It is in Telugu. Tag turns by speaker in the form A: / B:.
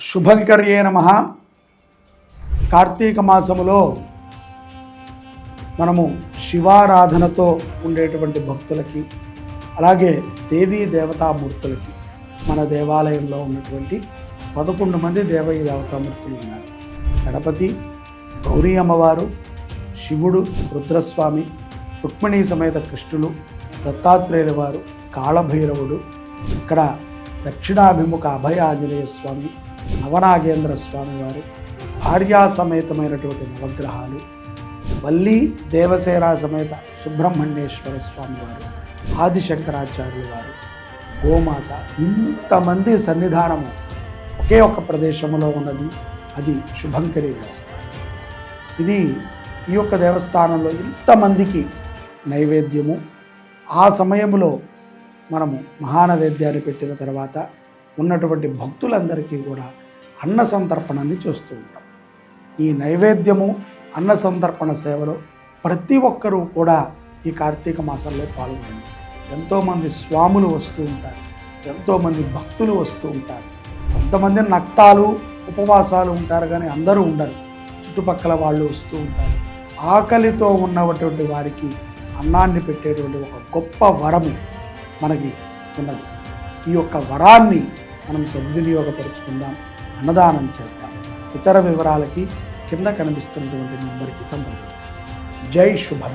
A: శుభంకర్యే నమః. కార్తీక మాసములో మనము శివారాధనతో ఉండేటువంటి భక్తులకి, అలాగే దేవీ దేవతామూర్తులకి మన దేవాలయంలో ఉన్నటువంటి 11 మంది దేవీ దేవతామూర్తులు ఉన్నారు. గణపతి, గౌరీ అమ్మవారు, శివుడు, రుద్రస్వామి, రుక్మిణీ సమేత కృష్ణులు, దత్తాత్రేయుల వారు, కాళభైరవుడు, ఇక్కడ దక్షిణాభిముఖ అభయ ఆంజనేయ స్వామి, నవనాగేంద్ర స్వామి వారు, భార్యా సమేతమైనటువంటి నవగ్రహాలు, వల్లి దేవసేన సమేత సుబ్రహ్మణ్యేశ్వర స్వామి వారు, ఆదిశంకరాచార్యుల వారు, గోమాత, ఇంతమంది సన్నిధానము ఒకే ఒక్క ప్రదేశంలో ఉన్నది. అది శుభంకరి దేవస్థానం. ఈ యొక్క దేవస్థానంలో ఇంతమందికి నైవేద్యము, ఆ సమయంలో మనము మహానైవేద్యాన్ని పెట్టిన తర్వాత ఉన్నటువంటి భక్తులందరికీ కూడా అన్న సంతర్పణాన్ని చేస్తూ ఉంటాం. ఈ నైవేద్యము, అన్న సంతర్పణ సేవలో ప్రతి ఒక్కరూ కూడా ఈ కార్తీక మాసంలో పాల్గొనండి. ఎంతోమంది స్వాములు వస్తూ ఉంటారు, ఎంతోమంది భక్తులు వస్తూ ఉంటారు. కొంతమంది నక్తాలు ఉపవాసాలు ఉంటారు, కానీ అందరూ ఉండరు. చుట్టుపక్కల వాళ్ళు వస్తూ ఉంటారు. ఆకలితో ఉన్నటువంటి వారికి అన్నాన్ని పెట్టేటువంటి ఒక గొప్ప వరము మనకి ఉన్నది. ఈ యొక్క వరాన్ని మనం సద్వినియోగపరుచుకుందాం, అన్నదానం చేద్దాం. ఇతర వివరాలకి కింద కనిపిస్తున్నటువంటి నెంబర్కి సంప్రదించండి. జై శుభం.